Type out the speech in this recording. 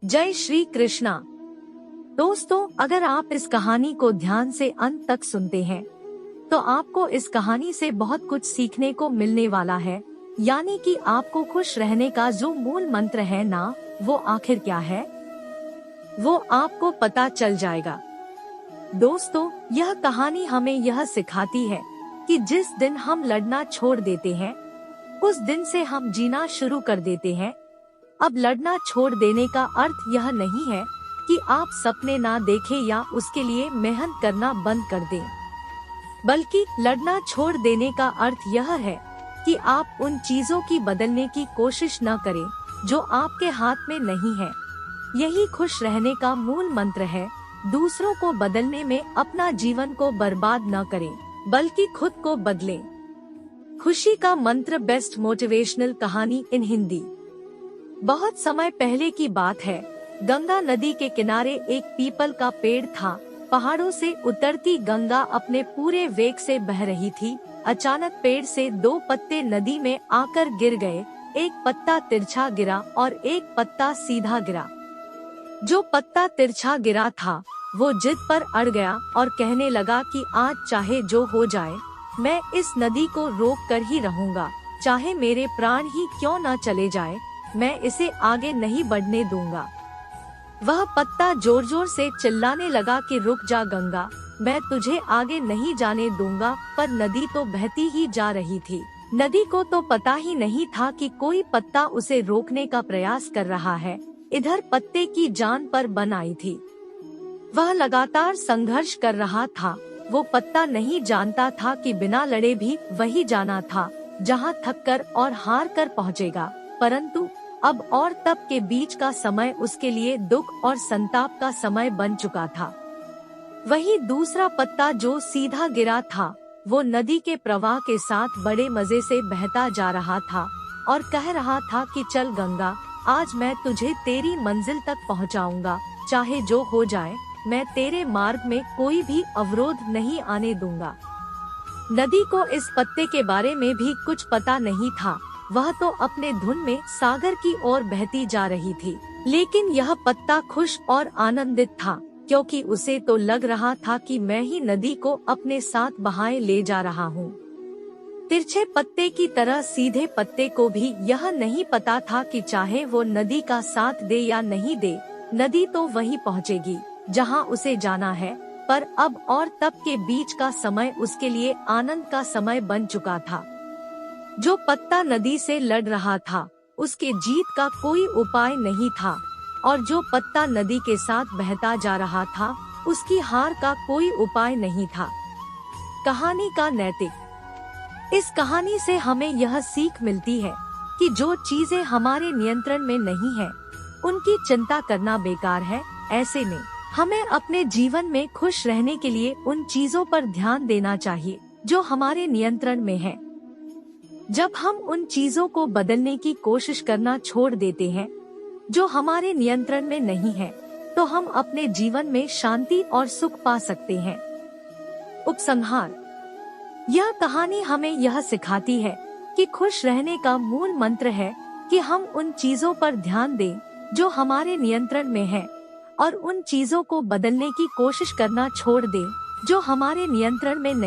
जय श्री कृष्णा। दोस्तों, अगर आप इस कहानी को ध्यान से अंत तक सुनते हैं तो आपको इस कहानी से बहुत कुछ सीखने को मिलने वाला है। यानी कि आपको खुश रहने का जो मूल मंत्र है ना, वो आखिर क्या है वो आपको पता चल जाएगा। दोस्तों, यह कहानी हमें यह सिखाती है कि जिस दिन हम लड़ना छोड़ देते हैं उस दिन से हम जीना शुरू कर देते हैं। अब लड़ना छोड़ देने का अर्थ यह नहीं है कि आप सपने ना देखें या उसके लिए मेहनत करना बंद कर दें, बल्कि लड़ना छोड़ देने का अर्थ यह है कि आप उन चीजों की बदलने की कोशिश न करें जो आपके हाथ में नहीं है। यही खुश रहने का मूल मंत्र है। दूसरों को बदलने में अपना जीवन को बर्बाद न करें, बल्कि खुद को बदलें। खुशी का मंत्र बेस्ट मोटिवेशनल कहानी इन हिंदी। बहुत समय पहले की बात है। गंगा नदी के किनारे एक पीपल का पेड़ था। पहाड़ों से उतरती गंगा अपने पूरे वेग से बह रही थी। अचानक पेड़ से दो पत्ते नदी में आकर गिर गए। एक पत्ता तिरछा गिरा और एक पत्ता सीधा गिरा। जो पत्ता तिरछा गिरा था वो जिद पर अड़ गया और कहने लगा कि आज चाहे जो हो जाए, मैं इस नदी को रोक कर ही रहूंगा। चाहे मेरे प्राण ही क्यों न चले जाए, मैं इसे आगे नहीं बढ़ने दूंगा। वह पत्ता जोर जोर से चिल्लाने लगा कि रुक जा गंगा, मैं तुझे आगे नहीं जाने दूंगा। पर नदी तो बहती ही जा रही थी। नदी को तो पता ही नहीं था कि कोई पत्ता उसे रोकने का प्रयास कर रहा है। इधर पत्ते की जान पर बन आई थी। वह लगातार संघर्ष कर रहा था। वो पत्ता नहीं जानता था कि बिना लड़े भी वही जाना था जहां थककर और हार कर पहुँचेगा। परंतु अब और तब के बीच का समय उसके लिए दुख और संताप का समय बन चुका था। वही दूसरा पत्ता जो सीधा गिरा था, वो नदी के प्रवाह के साथ बड़े मजे से बहता जा रहा था और कह रहा था कि चल गंगा, आज मैं तुझे तेरी मंजिल तक पहुंचाऊंगा। चाहे जो हो जाए, मैं तेरे मार्ग में कोई भी अवरोध नहीं आने दूंगा। नदी को इस पत्ते के बारे में भी कुछ पता नहीं था। वह तो अपने धुन में सागर की ओर बहती जा रही थी। लेकिन यह पत्ता खुश और आनंदित था, क्योंकि उसे तो लग रहा था कि मैं ही नदी को अपने साथ बहाए ले जा रहा हूँ। तिरछे पत्ते की तरह सीधे पत्ते को भी यह नहीं पता था कि चाहे वो नदी का साथ दे या नहीं दे, नदी तो वहीं पहुँचेगी जहाँ उसे जाना है। पर अब और तब के बीच का समय उसके लिए आनंद का समय बन चुका था। जो पत्ता नदी से लड़ रहा था, उसके जीत का कोई उपाय नहीं था, और जो पत्ता नदी के साथ बहता जा रहा था, उसकी हार का कोई उपाय नहीं था। कहानी का नैतिक। इस कहानी से हमें यह सीख मिलती है कि जो चीजें हमारे नियंत्रण में नहीं है, उनकी चिंता करना बेकार है। ऐसे में हमें अपने जीवन में खुश रहने के लिए उन चीजों पर ध्यान देना चाहिए जो हमारे नियंत्रण में है। जब हम उन चीजों को बदलने की कोशिश करना छोड़ देते हैं जो हमारे नियंत्रण में नहीं है, तो हम अपने जीवन में शांति और सुख पा सकते हैं। उपसंहार। यह कहानी हमें यह सिखाती है कि खुश रहने का मूल मंत्र है कि हम उन चीजों पर ध्यान दें जो हमारे नियंत्रण में है, और उन चीजों को बदलने की कोशिश करना छोड़ दें जो हमारे नियंत्रण में नहीं।